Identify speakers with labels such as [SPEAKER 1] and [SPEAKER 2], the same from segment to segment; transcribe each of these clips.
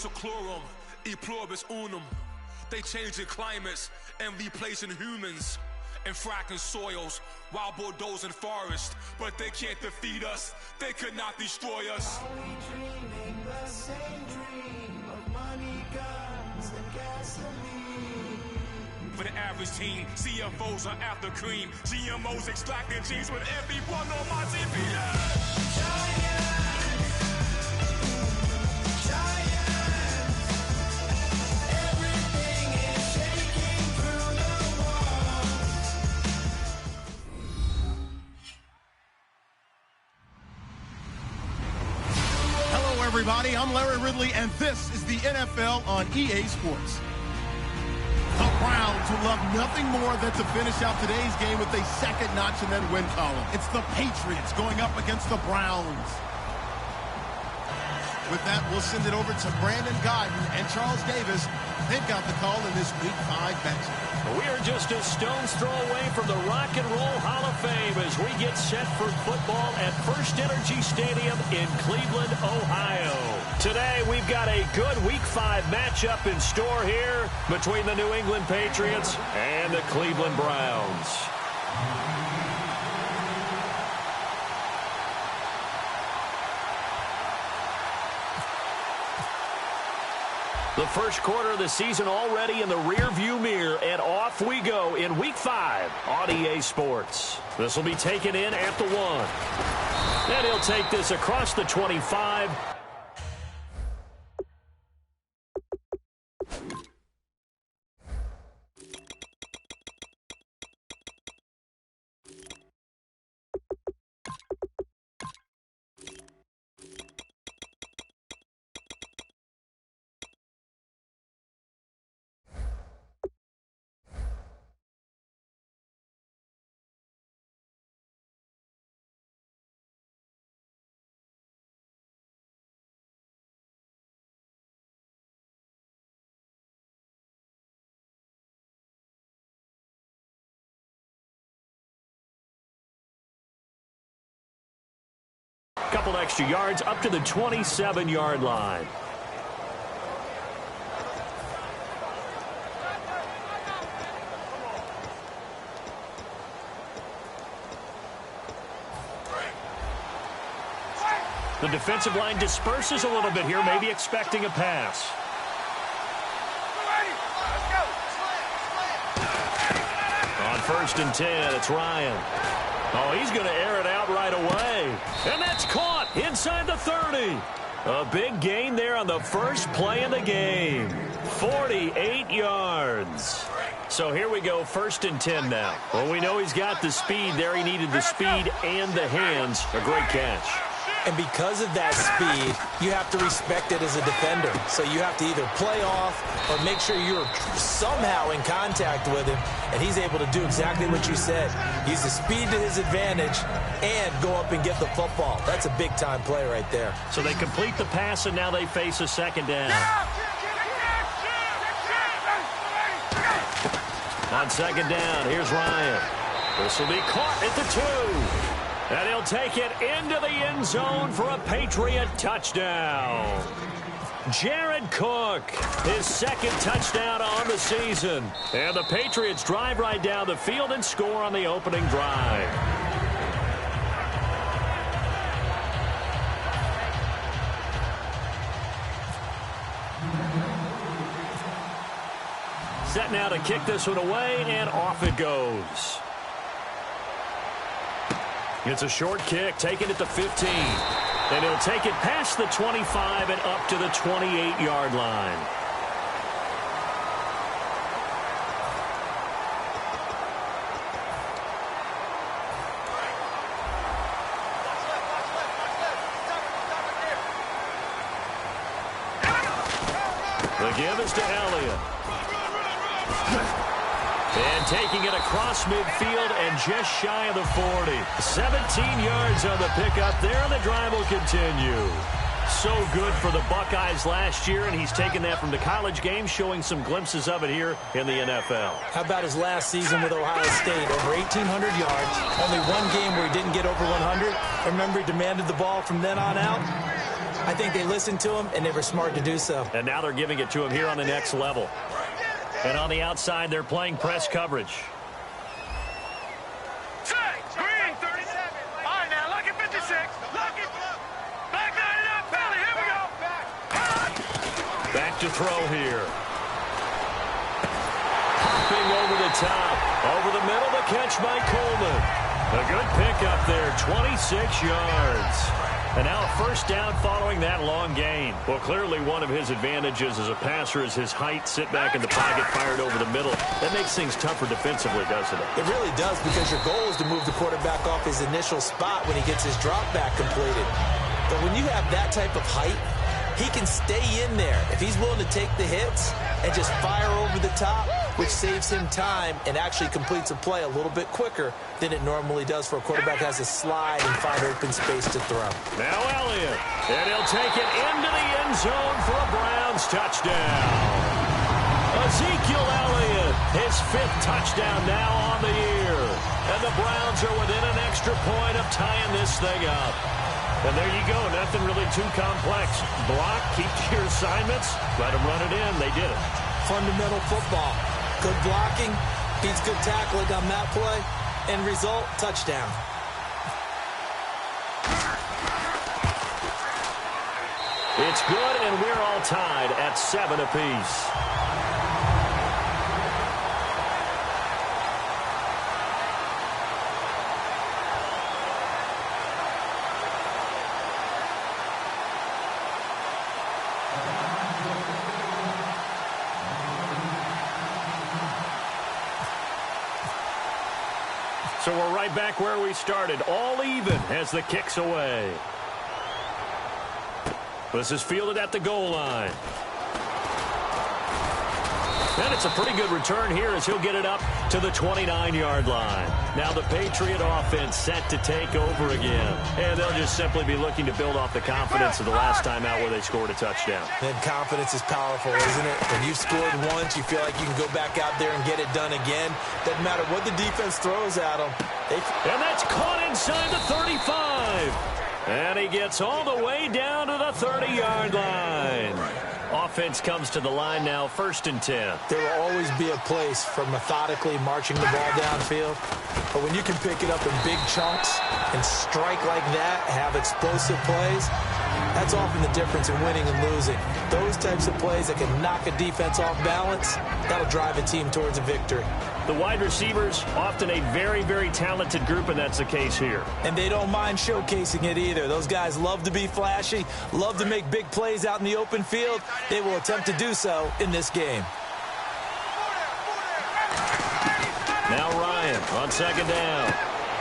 [SPEAKER 1] seclorum, e pluribus unum. They changing climates and replacing humans and fracking soils while bulldozing forests. But they can't defeat us. They could not destroy us.
[SPEAKER 2] Are we dreaming the same dream of money, guns, and gasoline?
[SPEAKER 1] For the average teen, CFOs are after cream. GMOs extracting genes with everyone on my TV.
[SPEAKER 2] Everything is shaking through the walls.
[SPEAKER 3] Hello, everybody. I'm Larry Ridley, and this is the NFL on EA Sports. The Browns would love nothing more than to finish out today's game with a second notch in that win column. It's the Patriots going up against the Browns. With that, we'll send it over to Brandon Godden and Charles Davis. They've got the call in this Week 5 matchup.
[SPEAKER 4] We are just a stone's throw away from the Rock and Roll Hall of Fame as we get set for football at First Energy Stadium in Cleveland, Ohio. Today, we've got a good Week 5 matchup in store here between the New England Patriots and the Cleveland Browns. The first quarter of the season already in the rearview mirror, and off we go in Week 5 on EA Sports. This will be taken in at the 1. And he'll take this across the 25. Couple extra yards up to the 27-yard line. The defensive line disperses a little bit here, maybe expecting a pass. On 1st and 10, it's Ryan. Oh, he's going to air it out right away. And that's caught inside the 30. A big gain there on the first play of the game. 48 yards. So here we go, 1st and 10 now. Well, we know he's got the speed there. He needed the speed and the hands. A great catch.
[SPEAKER 5] And because of that speed, you have to respect it as a defender. So you have to either play off or make sure you're somehow in contact with him, and he's able to do exactly what you said. Use the speed to his advantage and go up and get the football. That's a big-time play right there.
[SPEAKER 4] So they complete the pass, and now they face a second down. On second down, here's Ryan. This will be caught at the 2. And he'll take it into the end zone for a Patriot touchdown. Jared Cook, his second touchdown on the season. And the Patriots drive right down the field and score on the opening drive. Set now to kick this one away, and off it goes. It's a short kick, taken at the 15. And he'll take it past the 25 and up to the 28-yard line. The give is to Elliott. And taking it across midfield and just shy of the 40. 17 yards on the pickup there, and the drive will continue. So good for the Buckeyes last year, and he's taken that from the college game, showing some glimpses of it here in the NFL.
[SPEAKER 5] How about his last season with Ohio State? Over 1,800 yards. Only one game where he didn't get over 100. Remember, he demanded the ball from then on out. I think they listened to him, and they were smart to do so.
[SPEAKER 4] And now they're giving it to him here on the next level. And on the outside, they're playing press coverage.
[SPEAKER 6] Green, 37. All right, now, lucky 56. Lucky. Back 99, Billy. Here we go.
[SPEAKER 4] Back to throw here. Hopping over the top. Over the middle, the catch by Coleman. A good pickup there, 26 yards. And now a first down following that long gain. Well, clearly one of his advantages as a passer is his height. Sit back in the pocket, fired over the middle. That makes things tougher defensively, doesn't it?
[SPEAKER 5] It really does, because your goal is to move the quarterback off his initial spot when he gets his drop back completed. But when you have that type of height, he can stay in there if he's willing to take the hits and just fire over the top, which saves him time and actually completes a play a little bit quicker than it normally does for a quarterback that has to slide and find open space to throw.
[SPEAKER 4] Now Elliott, and he'll take it into the end zone for a Browns touchdown. Ezekiel Elliott, his 5th touchdown now on the year. And the Browns are within an extra point of tying this thing up. And there you go, nothing really too complex. Block, keep to your assignments, let them run it in. They did it.
[SPEAKER 5] Fundamental football. Good blocking, beats good tackling on that play, and result, touchdown.
[SPEAKER 4] It's good, and we're all tied at 7 apiece. So we're right back where we started, all even as the kick's away. This is fielded at the goal line. And it's a pretty good return here as he'll get it up to the 29-yard line. Now the Patriot offense set to take over again. And they'll just simply be looking to build off the confidence of the last time out where they scored a touchdown.
[SPEAKER 5] And confidence is powerful, isn't it? When you've scored once, you feel like you can go back out there and get it done again. Doesn't matter what the defense throws at them.
[SPEAKER 4] And that's caught inside the 35. And he gets all the way down to the 30-yard line. Offense comes to the line now, 1st and 10.
[SPEAKER 5] There will always be a place for methodically marching the ball downfield. But when you can pick it up in big chunks and strike like that, have explosive plays, that's often the difference in winning and losing. Those types of plays that can knock a defense off balance, that'll drive a team towards a victory.
[SPEAKER 4] The wide receivers, often a very, very talented group, and that's the case here.
[SPEAKER 5] And they don't mind showcasing it either. Those guys love to be flashy, love to make big plays out in the open field. They will attempt to do so in this game.
[SPEAKER 4] Now Ryan on 2nd down.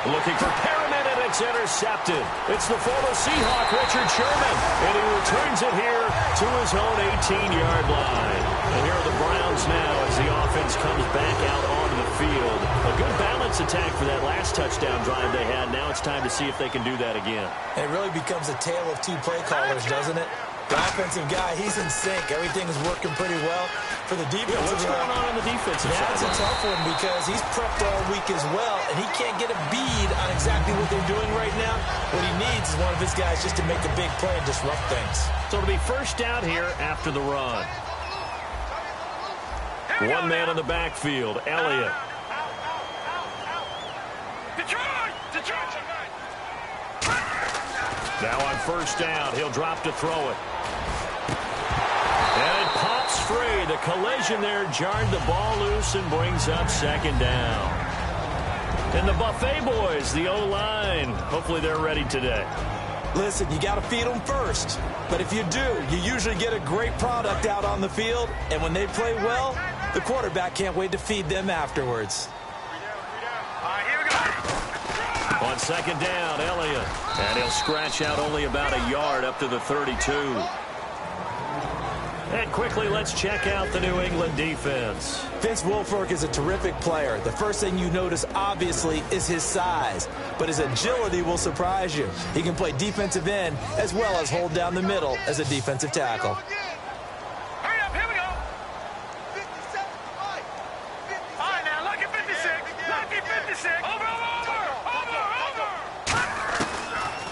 [SPEAKER 4] Looking for Perriman, and it's intercepted. It's the former Seahawk, Richard Sherman, and he returns it here to his own 18-yard line. And here are the Browns now as the offense comes back out onto the field. A good balance attack for that last touchdown drive they had. Now it's time to see if they can do that again.
[SPEAKER 5] It really becomes a tale of 2 play callers, doesn't it? The offensive guy, he's in sync. Everything is working pretty well. For the defensive
[SPEAKER 4] guy, what's going on the defensive side?
[SPEAKER 5] That's a tough one because he's prepped all week as well, and he can't get a bead on exactly what they're doing right now. What he needs is one of his guys just to make a big play and disrupt things.
[SPEAKER 4] So it'll be 1st down here after the run. One man in the backfield, Elliott. Now on 1st down, he'll drop to throw it. And it pops free. The collision there jarred the ball loose and brings up 2nd down. And the Buffet boys, the O-line, hopefully they're ready today.
[SPEAKER 5] Listen, you got to feed them first. But if you do, you usually get a great product out on the field. And when they play well, the quarterback can't wait to feed them afterwards.
[SPEAKER 4] On 2nd down, Elliott. And he'll scratch out only about a yard up to the 32. And quickly, let's check out the New England defense.
[SPEAKER 5] Vince Wilfork is a terrific player. The first thing you notice, obviously, is his size. But his agility will surprise you. He can play defensive end as well as hold down the middle as a defensive tackle.
[SPEAKER 6] Hurry up, here we go. 57, right. 56. All right, now, lucky 56. Lucky 56. Over.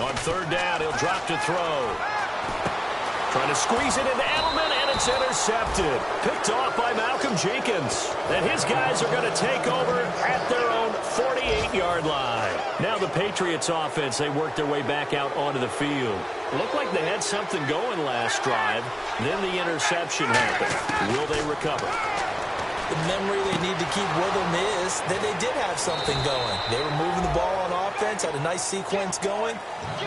[SPEAKER 4] On 3rd down, he'll drop to throw. Trying to squeeze it into Edelman, and it's intercepted. Picked off by Malcolm Jenkins. And his guys are going to take over at their own 48-yard line. Now the Patriots offense, they work their way back out onto the field. Looked like they had something going last drive. Then the interception happened. Will they recover?
[SPEAKER 5] The memory they need to keep with them is that they did have something going. They were moving the ball on offense, had a nice sequence going.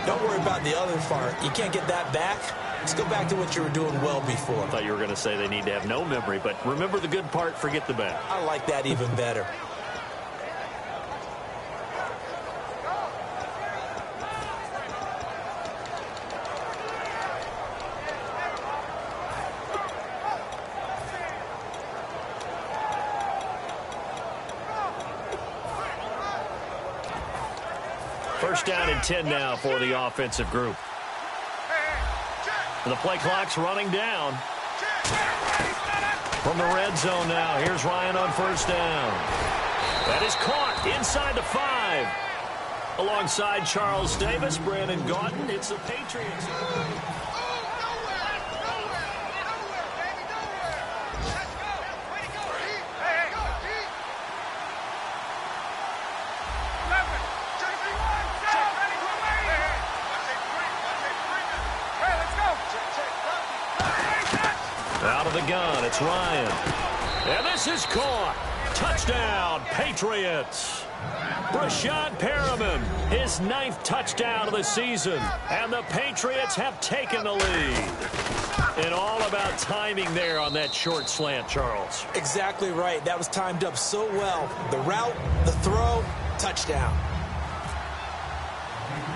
[SPEAKER 5] Don't worry about the other part. You can't get that back. Let's go back to what you were doing well before.
[SPEAKER 4] I thought you were going to say they need to have no memory, but remember the good part, forget the bad.
[SPEAKER 5] I like that even better.
[SPEAKER 4] First down and 10 now for the offensive group. The play clock's running down. From the red zone now, here's Ryan on first down. That is caught inside the 5. Alongside Charles Davis, Brandon Gaunton, it's the Patriots. Out of the gun, it's Ryan. And this is caught. Touchdown, Patriots. Brashad Perriman, his 9th touchdown of the season. And the Patriots have taken the lead. And all about timing there on that short slant, Charles.
[SPEAKER 5] Exactly right. That was timed up so well. The route, the throw, touchdown.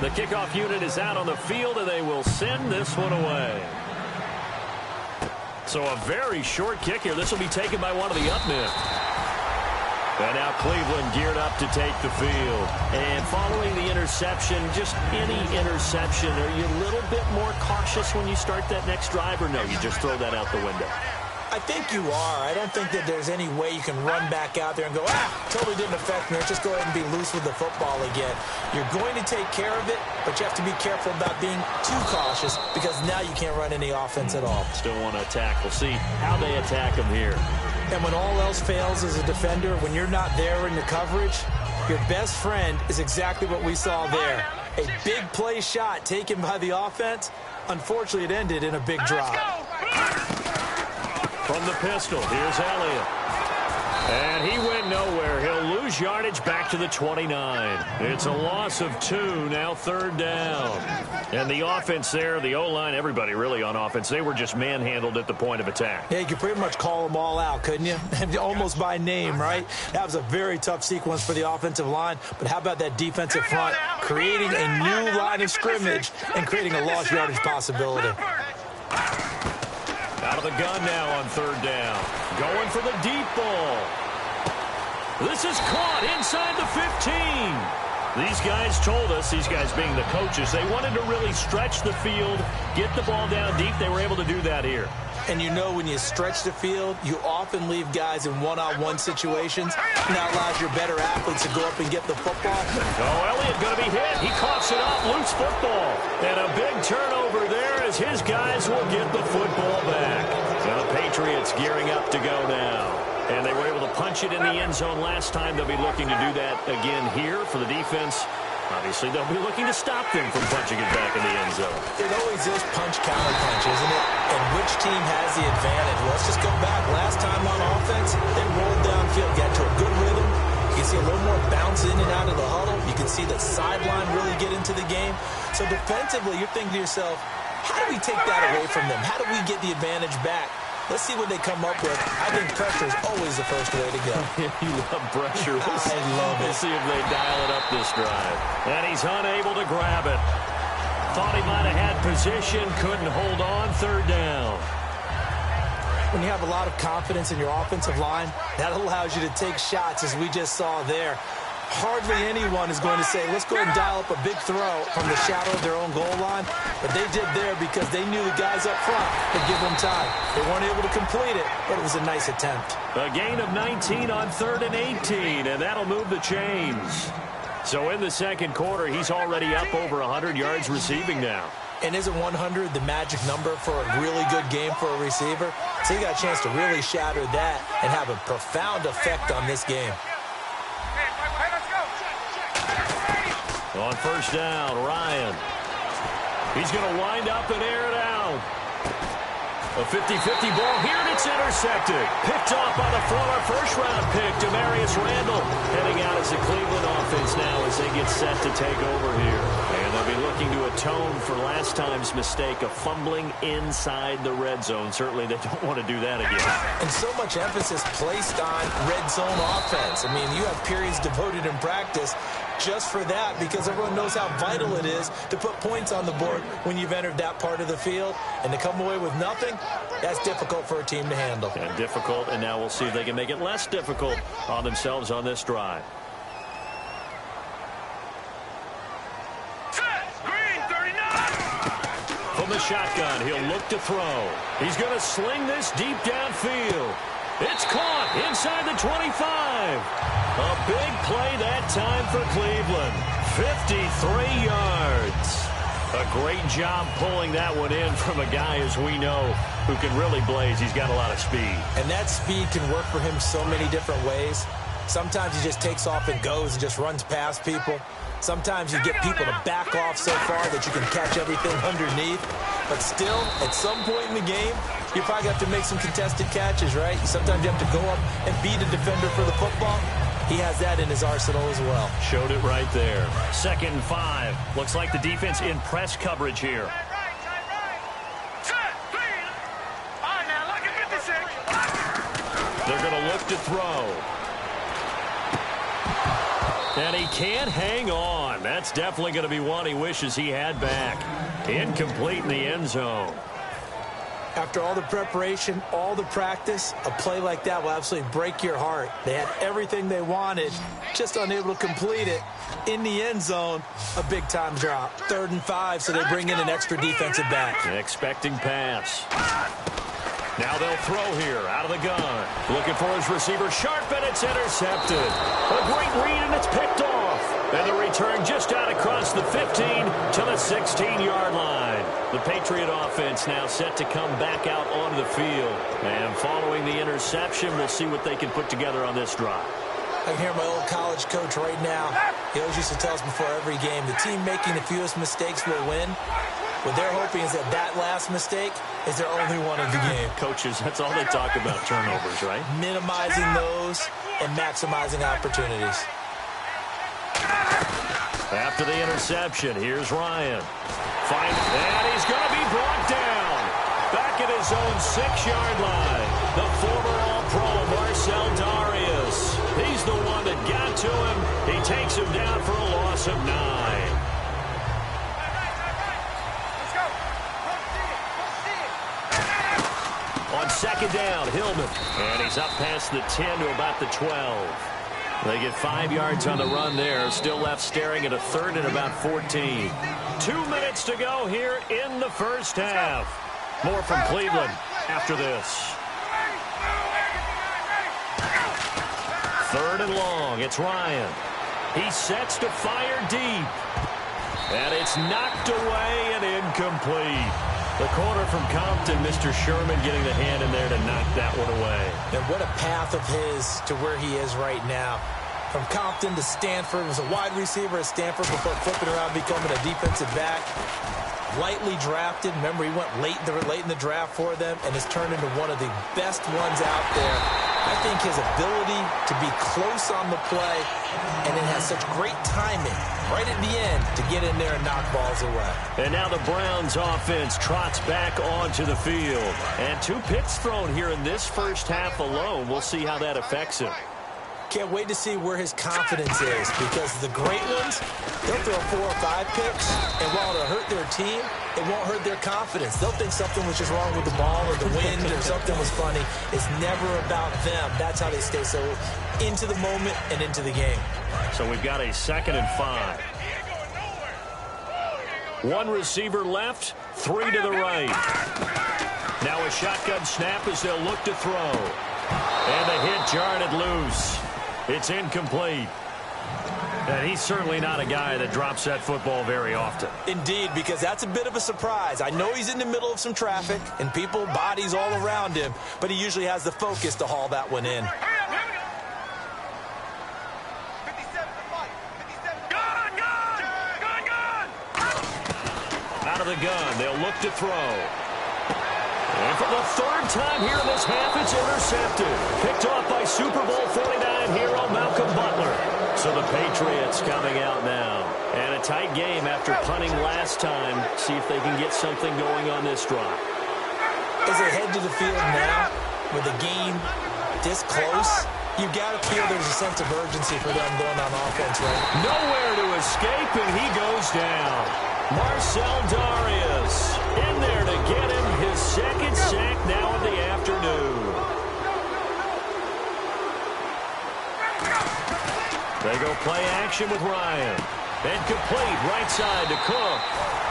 [SPEAKER 4] The kickoff unit is out on the field, and they will send this one away. So a very short kick here. This will be taken by one of the up men. And now Cleveland geared up to take the field. And following the interception, just any interception, are you a little bit more cautious when you start that next drive, or no, you just throw that out the window?
[SPEAKER 5] I think you are. I don't think that there's any way you can run back out there and go, totally didn't affect me. Or just go ahead and be loose with the football again. You're going to take care of it, but you have to be careful about being too cautious because now you can't run any offense at all.
[SPEAKER 4] Still want to attack. We'll see how they attack them here.
[SPEAKER 5] And when all else fails as a defender, when you're not there in the coverage, your best friend is exactly what we saw there. A big play shot taken by the offense. Unfortunately, it ended in a big drop.
[SPEAKER 4] From the pistol, here's Elliott. And he went nowhere. He'll lose yardage back to the 29. It's a loss of 2, now 3rd down. And the offense there, the O-line, everybody really on offense, they were just manhandled at the point of attack.
[SPEAKER 5] Yeah, you could pretty much call them all out, couldn't you? Almost by name, right? That was a very tough sequence for the offensive line. But how about that defensive front creating a new line of scrimmage and creating a lost yardage possibility?
[SPEAKER 4] Out of the gun now on 3rd down. Going for the deep ball. This is caught inside the 15. These guys told us, these guys being the coaches, they wanted to really stretch the field, get the ball down deep. They were able to do that here.
[SPEAKER 5] And you know when you stretch the field, you often leave guys in one-on-one situations. And that allows your better athletes to go up and get the football.
[SPEAKER 4] Oh, Elliott going to be hit. He coughs it up, loose football. And a big turnover there as his guys will get the football back. Now the Patriots gearing up to go now. And they were able to punch it in the end zone last time. They'll be looking to do that again here for the defense. Obviously, they'll be looking to stop them from punching it back in the end zone.
[SPEAKER 5] It always is punch-counter-punch, isn't it? And which team has the advantage? Well, let's just go back. Last time on offense, they rolled downfield, got to a good rhythm. You can see a little more bounce in and out of the huddle. You can see the sideline really get into the game. So defensively, you're thinking to yourself, how do we take that away from them? How do we get the advantage back? Let's see what they come up with. I think pressure is always the first way to go.
[SPEAKER 4] You love pressure.
[SPEAKER 5] I love it.
[SPEAKER 4] We'll see if they dial it up this drive. And he's unable to grab it. Thought he might have had position, couldn't hold on. 3rd down.
[SPEAKER 5] When you have a lot of confidence in your offensive line, that allows you to take shots, as we just saw there. Hardly anyone is going to say, let's go ahead and dial up a big throw from the shadow of their own goal line. But they did there because they knew the guys up front would give them time. They weren't able to complete it, but it was a nice attempt.
[SPEAKER 4] A gain of 19 on 3rd and 18, and that'll move the chains. So in the second quarter, he's already up over 100 yards receiving now.
[SPEAKER 5] And isn't 100 the magic number for a really good game for a receiver? So he got a chance to really shatter that and have a profound effect on this game.
[SPEAKER 4] On first down, Ryan. He's going to wind up and air it out. A 50-50 ball here, and it's intercepted. Picked off by the former first-round pick, Demarius Randall. Heading out as the Cleveland offense now as they get set to take over here. And they'll be looking to atone for last time's mistake of fumbling inside the red zone. Certainly they don't want to do that again.
[SPEAKER 5] And so much emphasis placed on red zone offense. I mean, you have periods devoted in practice just for that, because everyone knows how vital it is to put points on the board when you've entered that part of the field. And to come away with nothing, that's difficult for a team to handle.
[SPEAKER 4] And difficult, and now we'll see if they can make it less difficult on themselves on this drive. From the shotgun, he'll look to throw. He's going to sling this deep downfield. It's caught inside the 25. A big play that time for Cleveland. 53 yards. A great job pulling that one in from a guy, as we know, who can really blaze. He's got a lot of speed.
[SPEAKER 5] And that speed can work for him so many different ways. Sometimes he just takes off and goes and just runs past people. Sometimes you get people to back off so far that you can catch everything underneath. But still, at some point in the game, you probably have to make some contested catches, right? Sometimes you have to go up and beat a defender for the football. He has that in his arsenal as well.
[SPEAKER 4] Showed it right there. 2nd and 5. Looks like the defense in press coverage here. They're going to look to throw. And he can't hang on. That's definitely going to be one he wishes he had back. Incomplete in the end zone.
[SPEAKER 5] After all the preparation, all the practice, a play like that will absolutely break your heart. They had everything they wanted, just unable to complete it. In the end zone, a big-time drop. 3rd and 5, so they bring in an extra defensive back.
[SPEAKER 4] Expecting pass. Now they'll throw here out of the gun. Looking for his receiver, sharp, and it's intercepted. A great read, and it's picked off. And the return just out across the 15 to the 16-yard line. The Patriot offense now set to come back out onto the field. And following the interception, we'll see what they can put together on this drive.
[SPEAKER 5] I can hear my old college coach right now. He always used to tell us before every game, the team making the fewest mistakes will win. What they're hoping is that last mistake is their only one of the game.
[SPEAKER 4] Coaches, that's all they talk about, turnovers, right?
[SPEAKER 5] Minimizing those and maximizing opportunities.
[SPEAKER 4] After the interception, here's Ryan. And he's going to be brought down. Back at his own 6-yard line. The former All-Pro, Marcel Darius. He's the one that got to him. He takes him down for a loss of 9. On 2nd down, Hillman. And he's up past the 10 to about the 12. They get 5 yards on the run there. Still left staring at a 3rd and about 14. 2 minutes to go here in the first half. More from Cleveland after this. 3rd and long. It's Ryan. He sets to fire deep. And it's knocked away and incomplete. The corner from Compton, Mr. Sherman, getting the hand in there to knock that one away.
[SPEAKER 5] And what a path of his to where he is right now. From Compton to Stanford, was a wide receiver at Stanford before flipping around, becoming a defensive back. Lightly drafted. Remember, he went late in the draft for them and has turned into one of the best ones out there. I think his ability to be close on the play and it has such great timing right at the end to get in there and knock balls away.
[SPEAKER 4] And now the Browns offense trots back onto the field. And 2 picks thrown here in this first half alone. We'll see how that affects him.
[SPEAKER 5] Can't wait to see where his confidence is, because the great ones, they'll throw 4 or 5 picks, and while it'll hurt their team, it won't hurt their confidence. They'll think something was just wrong with the ball or the wind or something was funny. It's never about them. That's how they stay so into the moment and into the game.
[SPEAKER 4] So we've got a 2nd and 5. 1 receiver left, 3 to the right. Now a shotgun snap as they'll look to throw. And the hit jarred it loose. It's incomplete. And he's certainly not a guy that drops that football very often.
[SPEAKER 5] Indeed, because that's a bit of a surprise. I know he's in the middle of some traffic and people, bodies all around him, but he usually has the focus to haul that one in.
[SPEAKER 4] Out of the gun, they'll look to throw. And for the third time here in this half, it's intercepted. Picked off by Super Bowl 49 hero Malcolm Butler. So the Patriots coming out now. And a tight game after punting last time. See if they can get something going on this drive.
[SPEAKER 5] As they head to the field now, with the game this close, you've got to feel there's a sense of urgency for them going on offense, right?
[SPEAKER 4] Nowhere to escape, and he goes down. Marcel Darius in there to get him his second sack now of the afternoon. They go play action with Ryan. And complete right side to Cook.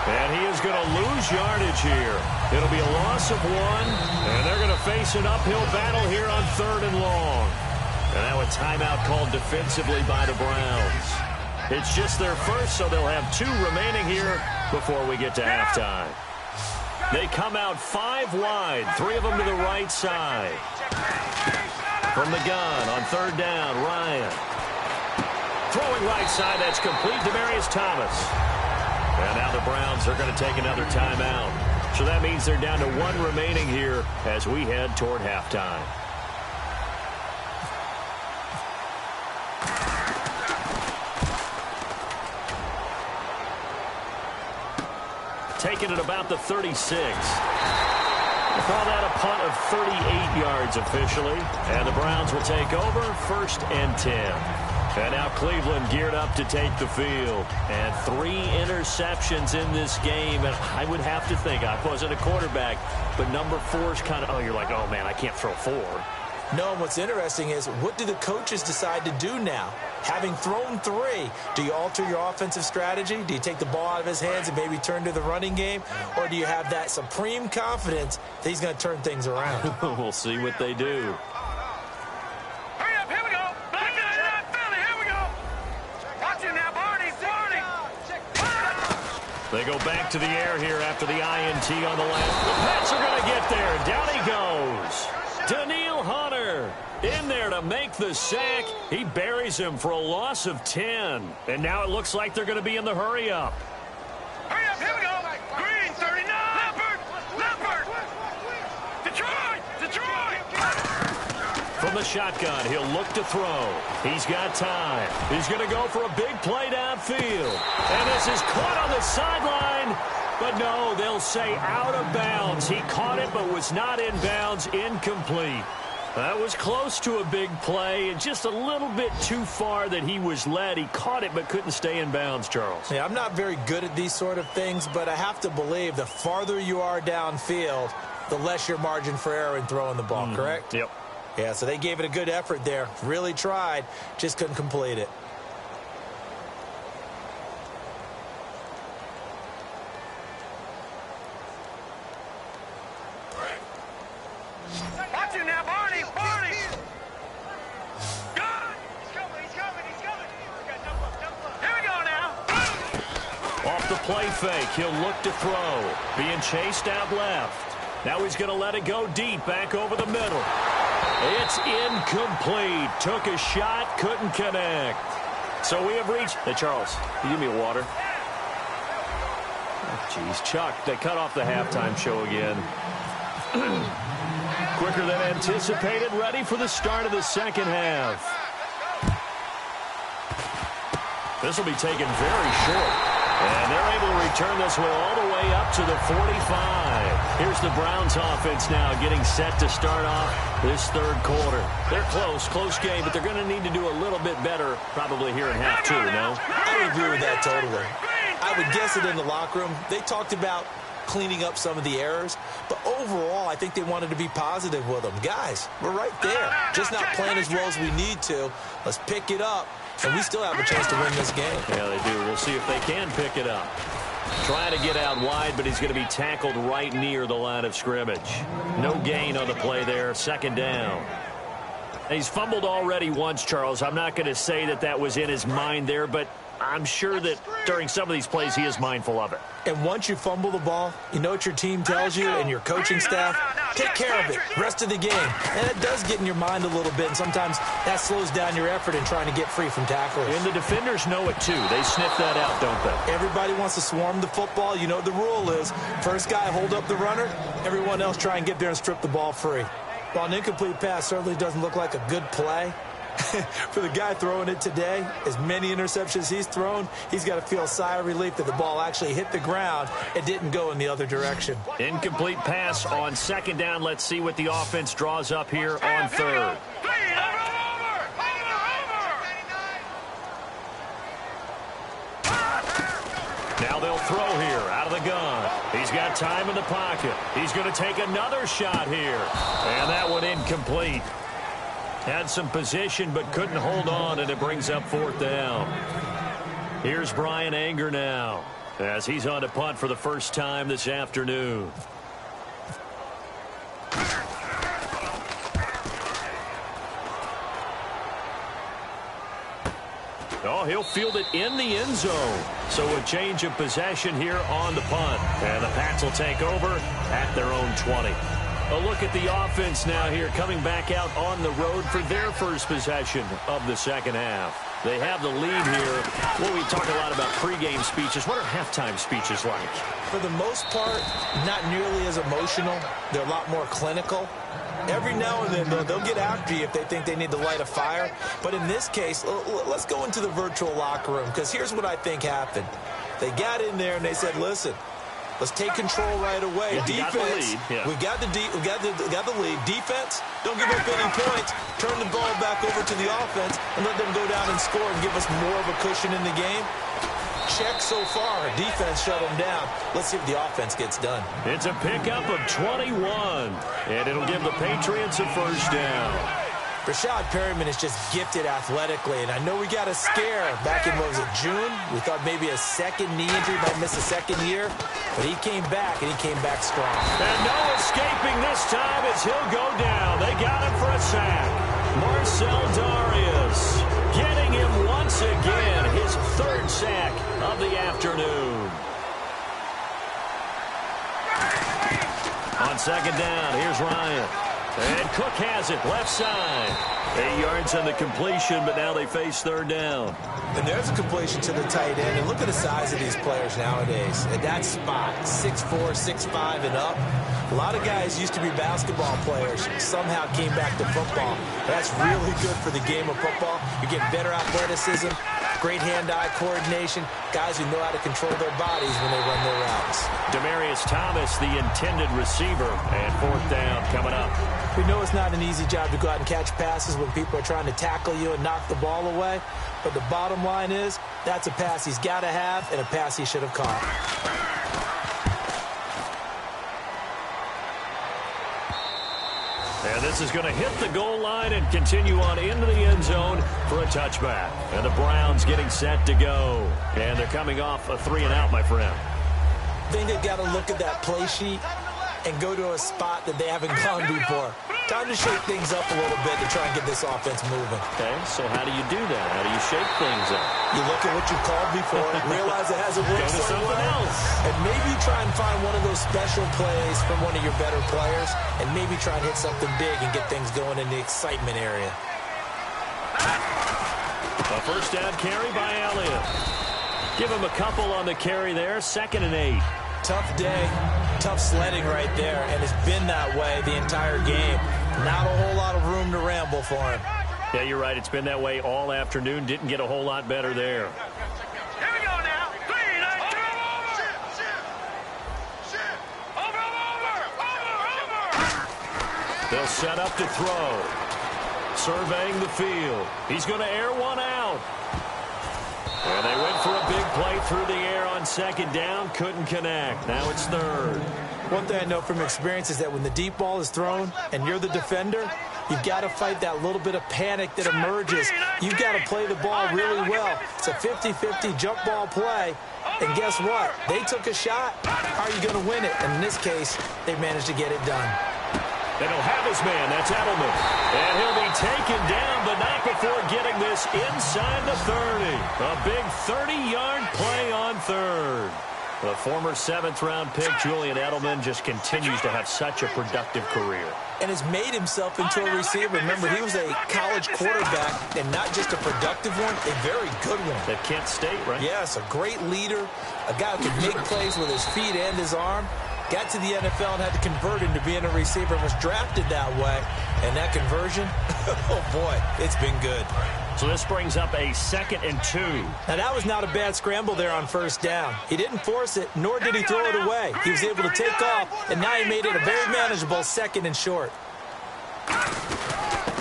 [SPEAKER 4] And he is going to lose yardage here. It'll be a loss of 1, and they're going to face an uphill battle here on 3rd and long. And now a timeout called defensively by the Browns. It's just their first, so they'll have 2 remaining here before we get to halftime. They come out 5 wide, 3 of them to the right side. From the gun on 3rd down, Ryan. Throwing right side, that's complete. Demaryius Thomas. And now the Browns are going to take another timeout. So that means they're down to 1 remaining here as we head toward halftime. Taking it about the 36. We'll call that a punt of 38 yards officially. And the Browns will take over 1st and 10. And now Cleveland geared up to take the field. And 3 interceptions in this game. And I would have to think, I wasn't a quarterback, but number 4 is kind of, oh, you're like, oh, man, I can't throw 4.
[SPEAKER 5] No, and what's interesting is, what do the coaches decide to do now? Having thrown 3, do you alter your offensive strategy? Do you take the ball out of his hands and maybe turn to the running game? Or do you have that supreme confidence that he's going to turn things around?
[SPEAKER 4] We'll see what they do.
[SPEAKER 6] Hurry up, here we go. Back to the left, Philly, here we go. Watch it now, Barney.
[SPEAKER 4] They go back to the air here after the INT on the left. The Pats are going to get there. Down he goes. Daniil Hunter in there to make the sack. He buries him for a loss of 10. And now it looks like they're going to be in the hurry-up.
[SPEAKER 6] Hurry up, here we go. Green, 39. Leopard. Detroit.
[SPEAKER 4] From the shotgun, he'll look to throw. He's got time. He's going to go for a big play downfield. And this is caught on the sideline. But no, they'll say out of bounds. He caught it but was not in bounds. Incomplete. That was close to a big play and just a little bit too far that he was led. He caught it but couldn't stay in bounds, Charles.
[SPEAKER 5] Yeah, I'm not very good at these sort of things, but I have to believe the farther you are downfield, the less your margin for error in throwing the ball, correct?
[SPEAKER 4] Yep.
[SPEAKER 5] Yeah, so they gave it a good effort there. Really tried, just couldn't complete it.
[SPEAKER 6] Watch it now, Barney. God. He's coming. Here we go now.
[SPEAKER 4] Off the play fake, he'll look to throw. Being chased out left. Now he's going to let it go deep, back over the middle. It's incomplete. Took a shot, couldn't connect. So we have reached... Hey, Charles, can you give me a water? Oh, geez, Chuck, they cut off the halftime show again. Quicker than anticipated, ready for the start of the second half. This will be taken very short. And they're able to return this one all the way up to the 45. Here's the Browns offense now getting set to start off this 3rd quarter. They're close game, but they're going to need to do a little bit better probably here in half 2, no?
[SPEAKER 5] I would agree with that totally. I would guess it in the locker room. They talked about cleaning up some of the errors, but overall, I think they wanted to be positive with them. Guys, we're right there. Just not playing as well as we need to. Let's pick it up. And we still have a chance to win this game.
[SPEAKER 4] Yeah, they do. We'll see if they can pick it up. Trying to get out wide, but he's going to be tackled right near the line of scrimmage. No gain on the play there. 2nd down. He's fumbled already once, Charles. I'm not going to say that that was in his mind there, but I'm sure that during some of these plays he is mindful of it.
[SPEAKER 5] And once you fumble the ball, you know what your team tells you and your coaching staff? Take care of it, rest of the game. And it does get in your mind a little bit, and sometimes that slows down your effort in trying to get free from tacklers.
[SPEAKER 4] And the defenders know it too. They sniff that out, don't they?
[SPEAKER 5] Everybody wants to swarm the football. You know what the rule is. First guy hold up the runner, everyone else try and get there and strip the ball free. While an incomplete pass certainly doesn't look like a good play, for the guy throwing it today, as many interceptions he's thrown, he's got to feel a sigh of relief that the ball actually hit the ground and didn't go in the other direction.
[SPEAKER 4] Incomplete pass on second down. Let's see what the offense draws up here on third. Now they'll throw here out of the gun. He's got time in the pocket. He's going to take another shot here. And that one incomplete. Had some position but couldn't hold on, and it brings up fourth down. Here's Brian Anger now as he's on to punt for the first time this afternoon. Oh, he'll field it in the end zone. So a change of possession here on the punt. And the Pats will take over at their own 20. A look at the offense now here, coming back out on the road for their first possession of the second half. They have the lead here. Well, we talk a lot about pregame speeches. What are halftime speeches like?
[SPEAKER 5] For the most part, not nearly as emotional. They're a lot more clinical. Every now and then, they'll get after you if they think they need to light a fire. But in this case, let's go into the virtual locker room, because here's what I think happened. They got in there and they said, listen, let's take control right away. Defense, we got the lead. Defense, don't give up any points. Turn the ball back over to the offense and let them go down and score and give us more of a cushion in the game. Check so far. Defense shut them down. Let's see if the offense gets done.
[SPEAKER 4] It's a pickup of 21, and it'll give the Patriots a first down.
[SPEAKER 5] Rashad Perryman is just gifted athletically, and I know we got a scare back in, what was it, June? We thought maybe a second knee injury, might miss a second year, but he came back, and he came back strong.
[SPEAKER 4] And no escaping this time as he'll go down. They got him for a sack. Marcel Darius getting him once again, his third sack of the afternoon. On second down, here's Ryan. And Cook has it, left side. 8 yards on the completion, but now they face third down.
[SPEAKER 5] And there's a completion to the tight end. And look at the size of these players nowadays. At that spot, 6'4", 6'5", and up. A lot of guys used to be basketball players, somehow came back to football. That's really good for the game of football. You get better athleticism, great hand-eye coordination, guys who know how to control their bodies when they run their routes.
[SPEAKER 4] Demaryius Thomas, the intended receiver, and fourth down coming up.
[SPEAKER 5] We know it's not an easy job to go out and catch passes when people are trying to tackle you and knock the ball away, but the bottom line is that's a pass he's got to have and a pass he should have caught.
[SPEAKER 4] And this is going to hit the goal line and continue on into the end zone for a touchback. And the Browns getting set to go. And they're coming off a 3-and-out, my friend.
[SPEAKER 5] I think they've got to look at that play sheet and go to a spot that they haven't gone before. Time to shake things up a little bit to try and get this offense moving.
[SPEAKER 4] Okay, so how do you do that? How do you shake things up?
[SPEAKER 5] You look at what you called before, realize it hasn't worked so well, and maybe try and find one of those special plays from one of your better players, and maybe try and hit something big and get things going in the excitement area.
[SPEAKER 4] A first down carry by Elliott. Give him a couple on the carry there, 2nd and 8.
[SPEAKER 5] Tough day, tough sledding right there, and it's been that way the entire game. Not a whole lot of room to ramble for him.
[SPEAKER 4] Yeah, you're right. It's been that way all afternoon. Didn't get a whole lot better there.
[SPEAKER 6] Here we go now. 3, 9, over.
[SPEAKER 4] They'll set up to throw. Surveying the field. He's going to air one out. And they went for a big play through the air on second down. Couldn't connect. Now it's third.
[SPEAKER 5] One thing I know from experience is that when the deep ball is thrown and you're the defender, you've got to fight that little bit of panic that emerges. You've got to play the ball really well. It's a 50-50 jump ball play. And guess what? They took a shot. How are you going to win it? And in this case, they managed to get it done.
[SPEAKER 4] And he'll have his man. That's Edelman. And he'll be taken down, but not before getting this inside the 30. A big 30-yard play on third. The former 7th-round pick, Julian Edelman, just continues to have such a productive career.
[SPEAKER 5] And has made himself into a receiver. Remember, he was a college quarterback, and not just a productive one, a very good one.
[SPEAKER 4] At Kent State, right?
[SPEAKER 5] Yes, a great leader, a guy who can make plays with his feet and his arm. Got to the NFL and had to convert into being a receiver and was drafted that way. And that conversion, oh boy, it's been good.
[SPEAKER 4] So this brings up a 2nd and 2.
[SPEAKER 5] Now that was not a bad scramble there on first down. He didn't force it, nor did he throw it away. He was able to take off, and now he made it a very manageable 2nd and short.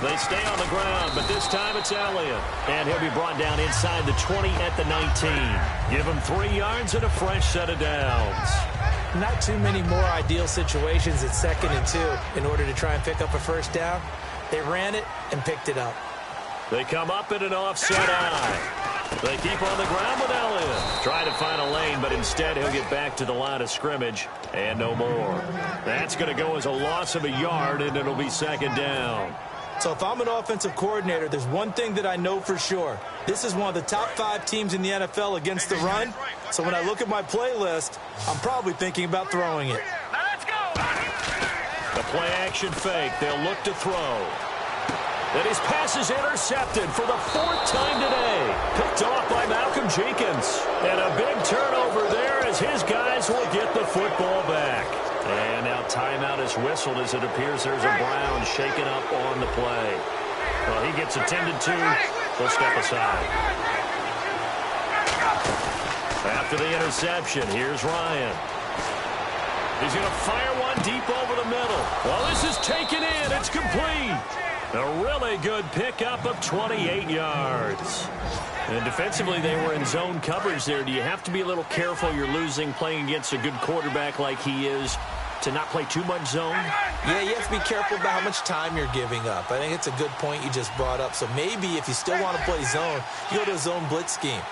[SPEAKER 4] They stay on the ground, but this time it's Elliott. And he'll be brought down inside the 20 at the 19. Give him 3 yards and a fresh set of downs.
[SPEAKER 5] Not too many more ideal situations at 2nd and 2 in order to try and pick up a first down. They ran it and picked it up.
[SPEAKER 4] They come up in an offset eye. They keep on the ground with Elliott. Try to find a lane, but instead he'll get back to the line of scrimmage and no more. That's going to go as a loss of a yard, and it'll be 2nd down.
[SPEAKER 5] So if I'm an offensive coordinator, there's one thing that I know for sure. This is one of the top 5 teams in the NFL against the run. So when I look at my playlist, I'm probably thinking about throwing it.
[SPEAKER 6] Now let's go.
[SPEAKER 4] The play-action fake. They'll look to throw. And his pass is intercepted for the 4th time today. Picked off by Malcolm Jenkins. And a big turnover there as his guys will get the football back. And now timeout is whistled as it appears there's a Brown shaken up on the play. Well, he gets attended to. He'll step aside. After the interception, here's Ryan. He's going to fire one deep over the middle. Well, this is taken in. It's complete. A really good pickup of 28 yards. And defensively, they were in zone coverage there. Do you have to be a little careful? You're losing playing against a good quarterback like he is to not play too much zone?
[SPEAKER 5] Yeah, you have to be careful about how much time you're giving up. I think it's a good point you just brought up. So maybe if you still want to play zone, you go to a zone blitz scheme.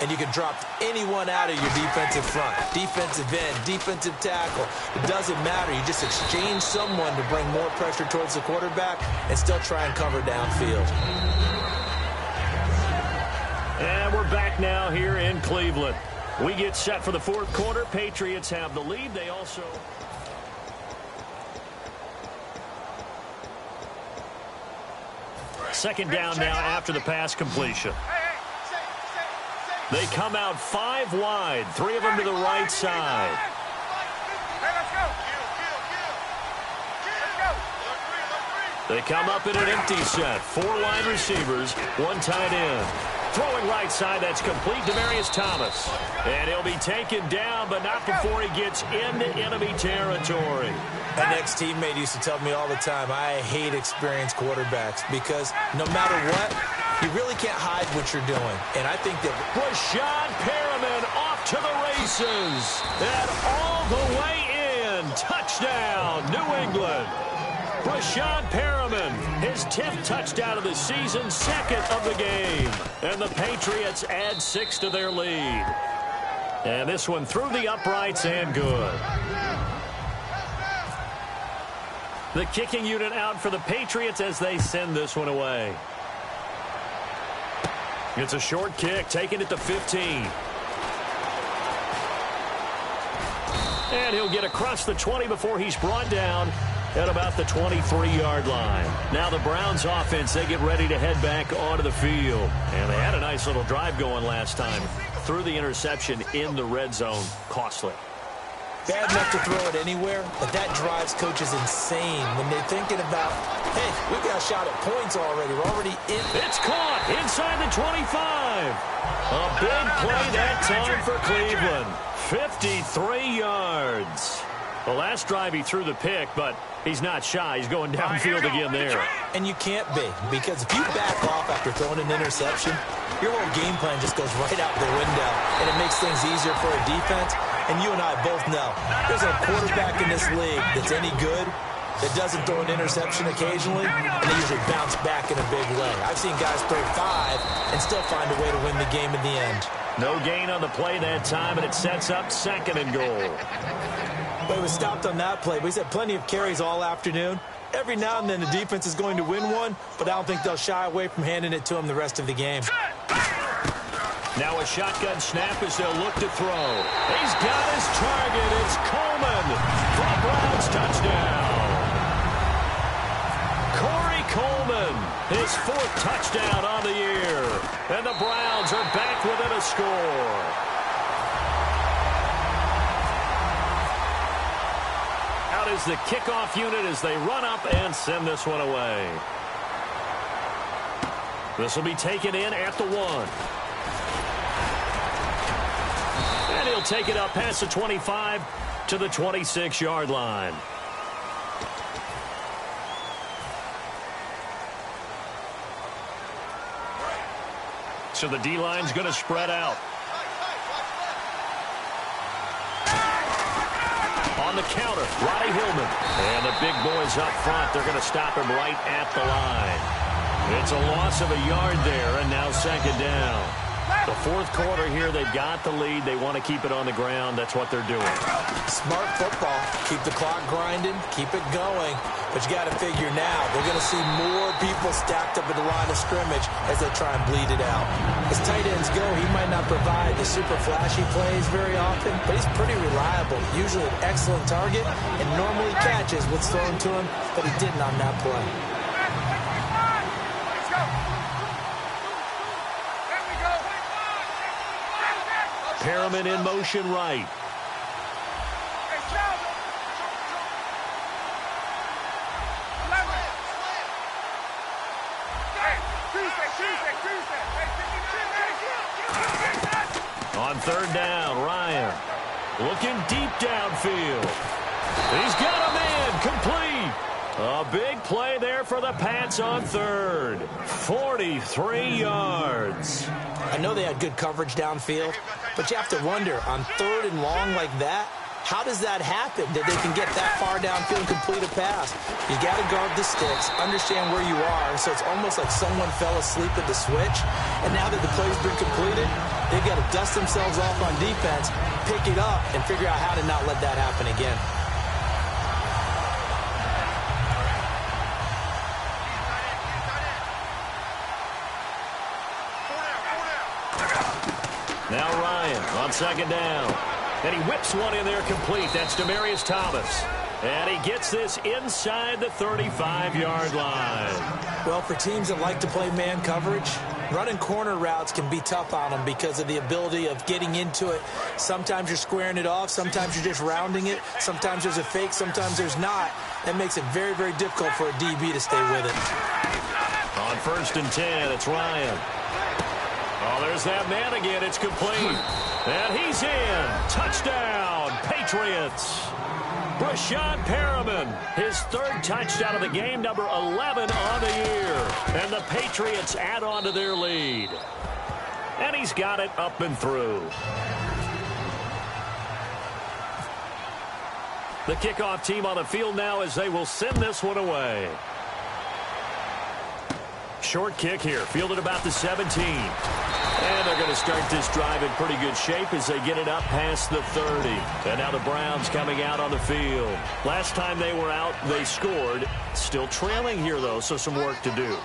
[SPEAKER 5] And you can drop anyone out of your defensive front. Defensive end, defensive tackle. It doesn't matter. You just exchange someone to bring more pressure towards the quarterback and still try and cover downfield.
[SPEAKER 4] And we're back now here in Cleveland. We get set for the 4th quarter. Patriots have the lead. They also... Second down now after the pass completion. They come out 5 wide, 3 of them to the right side.
[SPEAKER 6] Hey, let's go.
[SPEAKER 4] They come up in an empty set, 4 wide receivers, 1 tight end. Throwing right side, that's complete to Demarius Thomas. And he'll be taken down, but not before he gets into enemy territory.
[SPEAKER 5] An ex-teammate used to tell me all the time, I hate experienced quarterbacks because no matter what, you really can't hide what you're doing. And I think that
[SPEAKER 4] Rashad Perriman off to the races. And all the way in. Touchdown, New England. Rashad Perriman, his 10th touchdown of the season, 2nd of the game. And the Patriots add 6 to their lead. And this one through the uprights and good. The kicking unit out for the Patriots as they send this one away. It's a short kick, taking it to 15. And he'll get across the 20 before he's brought down at about the 23-yard line. Now the Browns offense, they get ready to head back onto the field. And they had a nice little drive going last time. Threw the interception in the red zone. Costly.
[SPEAKER 5] bad enough to throw it anywhere, but that drives coaches insane when they're thinking about, hey, we've got a shot at points already. We're already in.
[SPEAKER 4] It's caught inside the 25. A big play that time for Cleveland. 53 yards. The last drive he threw the pick, but he's not shy. He's going downfield again there.
[SPEAKER 5] And you can't be, because if you back off after throwing an interception, your whole game plan just goes right out the window, and it makes things easier for a defense. And you and I both know there's a quarterback in this league that's any good that doesn't throw an interception occasionally, and they usually bounce back in a big way. I've seen guys throw 5 and still find a way to win the game in the end.
[SPEAKER 4] No gain on the play that time, and it sets up 2nd and goal.
[SPEAKER 5] But he was stopped on that play, but he's had plenty of carries all afternoon. Every now and then the defense is going to win one, but I don't think they'll shy away from handing it to him the rest of the game.
[SPEAKER 4] Now a shotgun snap as they'll look to throw. He's got his target. It's Coleman for a Browns touchdown. Corey Coleman, his 4th touchdown on the year. And the Browns are back within a score. Out is the kickoff unit as they run up and send this one away. This will be taken in at the 1. And he'll take it up past the 25 to the 26-yard line. So the D-line's going to spread out. On the counter, Roddy Hillman. And the big boys up front, they're going to stop him right at the line. It's a loss of a yard there, and now 2nd down. The 4th quarter here, they've got the lead. They want to keep it on the ground. That's what they're doing.
[SPEAKER 5] Smart football. Keep the clock grinding. Keep it going. But you got to figure now, they're going to see more people stacked up at the line of scrimmage as they try and bleed it out. As tight ends go, he might not provide the super flashy plays very often, but he's pretty reliable. Usually an excellent target and normally catches what's thrown to him, but he didn't on that play.
[SPEAKER 4] Perriman in motion right. On 3rd down, Ryan looking deep downfield. He's got a man complete. A big play there for the Pats on 3rd. 43 yards.
[SPEAKER 5] I know they had good coverage downfield, but you have to wonder, on 3rd and long like that, how does that happen, that they can get that far downfield and complete a pass? You got to guard the sticks, understand where you are, so it's almost like someone fell asleep at the switch, and now that the play's been completed, they've got to dust themselves off on defense, pick it up, and figure out how to not let that happen again.
[SPEAKER 4] Now Ryan on 2nd down. And he whips one in there complete. That's Demaryius Thomas. And he gets this inside the 35-yard line.
[SPEAKER 5] Well, for teams that like to play man coverage, running corner routes can be tough on them because of the ability of getting into it. Sometimes you're squaring it off. Sometimes you're just rounding it. Sometimes there's a fake. Sometimes there's not. That makes it very, very difficult for a DB to stay with it.
[SPEAKER 4] On 1st and 10, it's Ryan. Oh, there's that man again. It's complete. And he's in. Touchdown, Patriots. Brashad Perriman, his 3rd touchdown of the game, number 11 on the year. And the Patriots add on to their lead. And he's got it up and through. The kickoff team on the field now as they will send this one away. Short kick here, fielded about the 17. And they're going to start this drive in pretty good shape as they get it up past the 30. And now the Browns coming out on the field. Last time they were out, they scored. Still trailing here, though, so some work to do.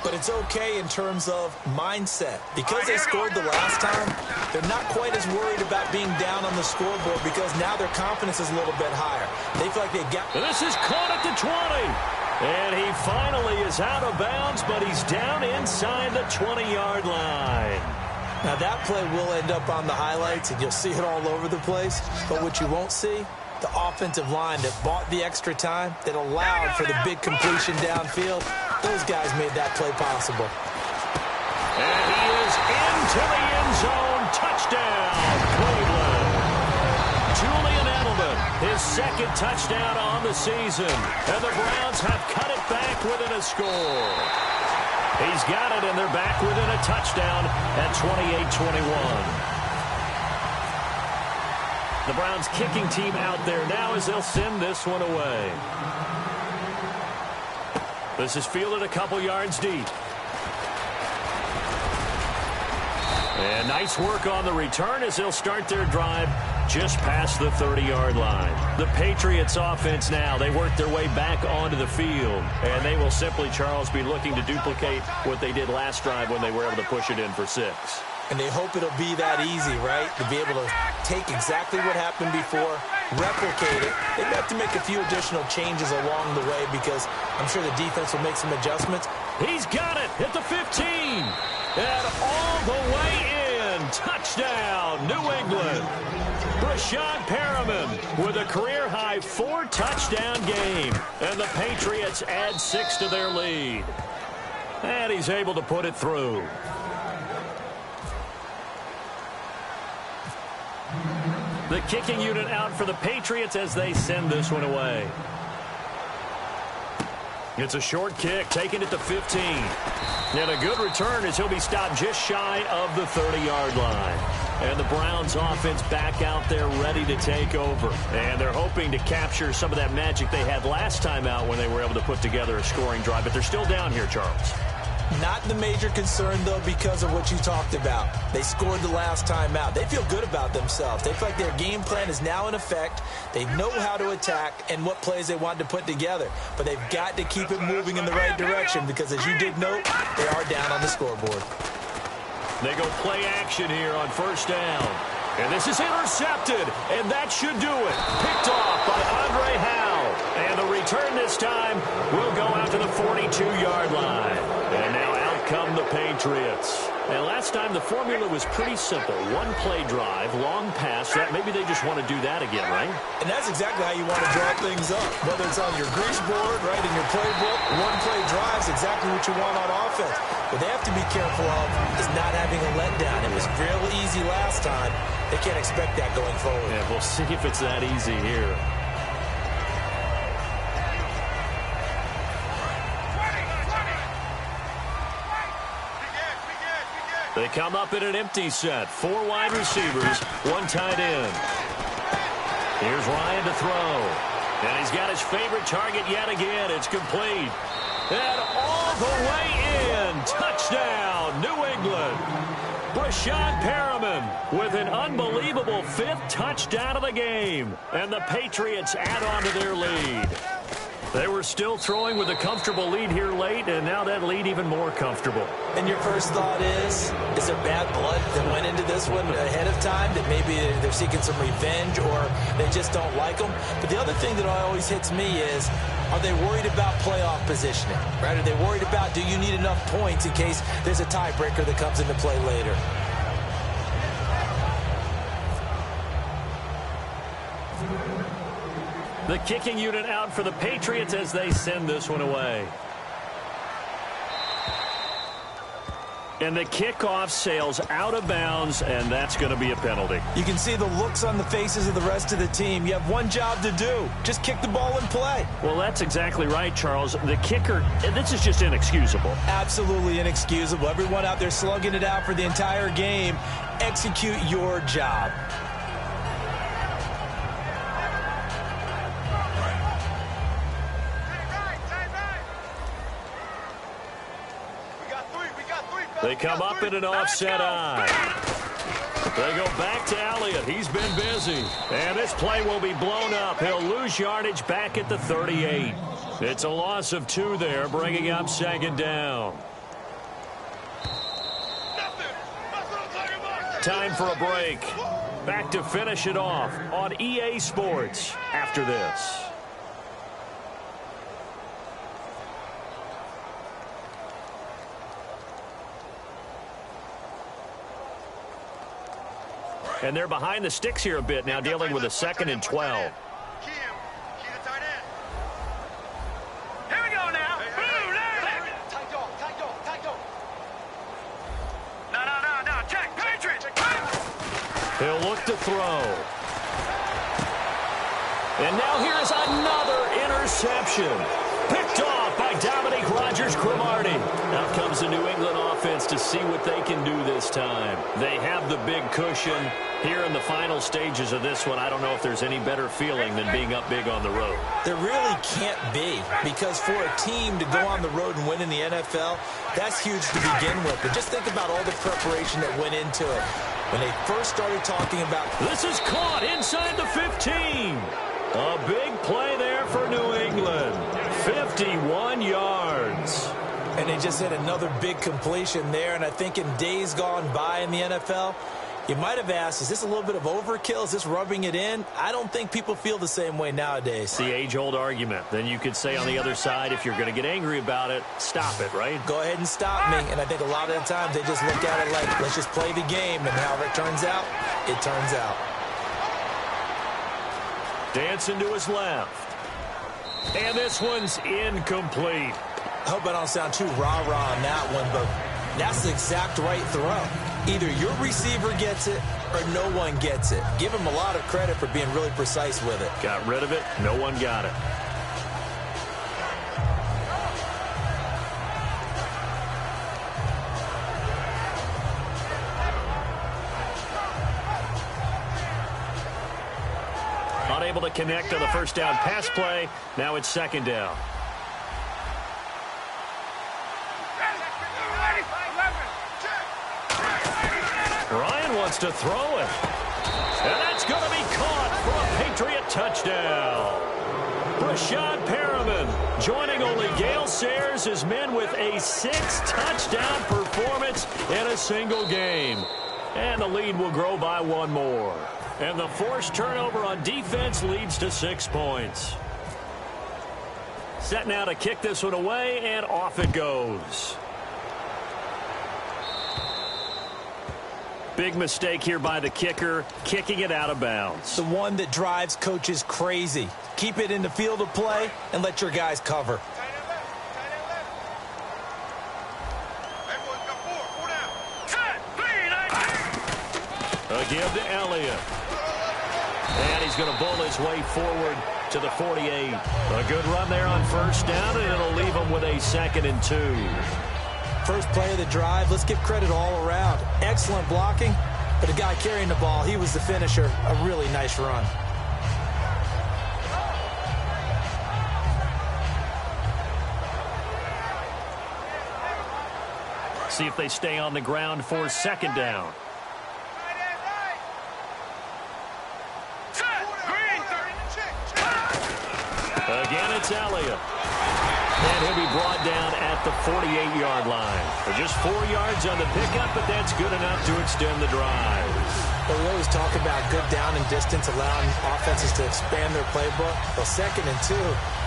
[SPEAKER 5] But it's okay in terms of mindset. Because they scored the last time, they're not quite as worried about being down on the scoreboard because now their confidence is a little bit higher. They feel like they got...
[SPEAKER 4] And this is caught at the 20. And he finally is out of bounds, but he's down inside the 20-yard line.
[SPEAKER 5] Now that play will end up on the highlights, and you'll see it all over the place. But what you won't see, the offensive line that bought the extra time, that allowed for the big completion downfield, those guys made that play possible.
[SPEAKER 4] And he is into the end zone. Touchdown, Cleveland. Julian Edelman, his 2nd touchdown on the season. And the Browns have cut it back within a score. He's got it, and they're back within a touchdown at 28-21. The Browns kicking team out there now as they'll send this one away. This is fielded a couple yards deep. And nice work on the return as they'll start their drive just past the 30-yard line. The Patriots offense now, they work their way back onto the field. And they will simply, Charles, be looking to duplicate what they did last drive when they were able to push it in for 6.
[SPEAKER 5] And they hope it'll be that easy, right? To be able to take exactly what happened before, replicate it. They have to make a few additional changes along the way because I'm sure the defense will make some adjustments.
[SPEAKER 4] He's got it at the 15. And all the way in. Touchdown, New England. Brashad Perriman with a career-high 4-touchdown game. And the Patriots add 6 to their lead. And he's able to put it through. The kicking unit out for the Patriots as they send this one away. It's a short kick, taken at the 15. And a good return as he'll be stopped just shy of the 30-yard line. And the Browns offense back out there ready to take over. And they're hoping to capture some of that magic they had last time out when they were able to put together a scoring drive. But they're still down here, Charles.
[SPEAKER 5] Not the major concern, though, because of what you talked about. They scored the last time out. They feel good about themselves. They feel like their game plan is now in effect. They know how to attack and what plays they want to put together. But they've got to keep it moving in the right direction because, as you did note, they are down on the scoreboard.
[SPEAKER 4] They go play action here on first down. And this is intercepted, and that should do it. Picked off by Andre Howe. And the return this time will go out to the 42-yard line. And now out come the Patriots. And last time the formula was pretty simple. One play drive, long pass. That maybe they just want to do that again, right?
[SPEAKER 5] And that's exactly how you want to draw things up. Whether it's on your grease board, right, in your playbook, one play drive is exactly what you want on offense. What they have to be careful of is not having a letdown. It was real easy last time. They can't expect that going forward.
[SPEAKER 4] Yeah, we'll see if it's that easy here. They come up in an empty set. 4 wide receivers, 1 tight end. Here's Ryan to throw. And he's got his favorite target yet again. It's complete. And all the way in. Touchdown, New England. Brashad Perriman with an unbelievable 5th touchdown of the game. And the Patriots add on to their lead. They were still throwing with a comfortable lead here late, and now that lead even more comfortable.
[SPEAKER 5] And your first thought is there bad blood that went into this one ahead of time, that maybe they're seeking some revenge or they just don't like them? But the other thing that always hits me is, are they worried about playoff positioning? Right? Are they worried about, do you need enough points in case there's a tiebreaker that comes into play later?
[SPEAKER 4] The kicking unit out for the Patriots as they send this one away. And the kickoff sails out of bounds, and that's going to be a penalty.
[SPEAKER 5] You can see the looks on the faces of the rest of the team. You have one job to do. Just kick the ball and play.
[SPEAKER 4] Well, that's exactly right, Charles. The kicker, this is just inexcusable.
[SPEAKER 5] Absolutely inexcusable. Everyone out there slugging it out for the entire game. Execute your job.
[SPEAKER 4] They come up in an offset eye. They go back to Elliott. He's been busy. And this play will be blown up. He'll lose yardage back at the 38. It's a loss of 2 there, bringing up 2nd down. Time for a break. Back to finish it off on EA Sports after this. And they're behind the sticks here a bit now, dealing with a 2nd and 12.
[SPEAKER 6] Here we go now. Tight dog. No. Check. Patriots.
[SPEAKER 4] He'll look to throw. And now here's another interception. Picked off by Dominique Rodgers-Cromartie. Out comes the New England offense to see what they can do this time. They have the big cushion here in the final stages of this one. I don't know if there's any better feeling than being up big on the road.
[SPEAKER 5] There really can't be, because for a team to go on the road and win in the NFL, that's huge to begin with. But just think about all the preparation that went into it. When they first started talking about...
[SPEAKER 4] This is caught inside the 15. A big play there for New England. 51 yards.
[SPEAKER 5] And they just had another big completion there. And I think in days gone by in the NFL, you might have asked, is this a little bit of overkill? Is this rubbing it in? I don't think people feel the same way nowadays.
[SPEAKER 4] The age-old argument. Then you could say on the other side, if you're going to get angry about it, stop it, right?
[SPEAKER 5] Go ahead and stop me. And I think a lot of the times they just look at it like, let's just play the game. And however it turns out, it turns out.
[SPEAKER 4] Dancing to his left. And this one's incomplete.
[SPEAKER 5] I hope I don't sound too rah-rah on that one, but that's the exact right throw. Either your receiver gets it or no one gets it. Give him a lot of credit for being really precise with it.
[SPEAKER 4] Got rid of it. No one got it. Unable to connect on the first down pass play. Now it's second down. Ryan wants to throw it. And that's going to be caught for a Patriot touchdown. Rashad Perriman joining only Gale Sayers, his men with a 6-touchdown performance in a single game. And the lead will grow by one more. And the forced turnover on defense leads to 6 points. Set now to kick this one away, and off it goes. Big mistake here by the kicker, kicking it out of bounds.
[SPEAKER 5] The one that drives coaches crazy. Keep it in the field of play and let your guys cover.
[SPEAKER 4] A give to Elliott. And he's going to bowl his way forward to the 48. A good run there on first down, and it'll leave him with a 2nd and 2.
[SPEAKER 5] First play of the drive, let's give credit all around. Excellent blocking, but the guy carrying the ball, he was the finisher. A really nice run.
[SPEAKER 4] See if they stay on the ground for second down. Again, it's Elliott. And he'll be brought down at the 48-yard line. So just 4 yards on the pickup, but that's good enough to extend the drive.
[SPEAKER 5] Well, we always talk about good down and distance, allowing offenses to expand their playbook. Well, 2nd and 2,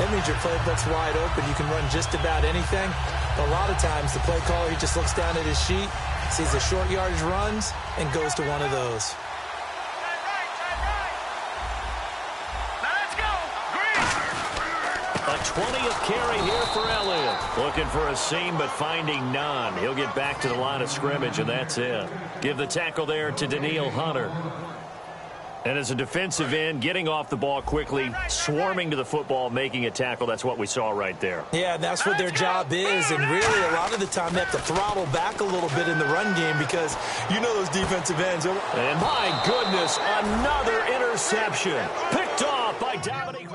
[SPEAKER 5] that means your playbook's wide open. You can run just about anything. But a lot of times, the play caller, he just looks down at his sheet, sees the short yardage runs, and goes to one of those.
[SPEAKER 4] A 20th carry here for Elliott. Looking for a seam, but finding none. He'll get back to the line of scrimmage, and that's it. Give the tackle there to Danielle Hunter. And as a defensive end, getting off the ball quickly, swarming to the football, making a tackle, that's what we saw right there.
[SPEAKER 5] Yeah, and that's what their job is. And really, a lot of the time, they have to throttle back a little bit in the run game because you know those defensive ends.
[SPEAKER 4] And my goodness, another interception. Picked off by Dominique.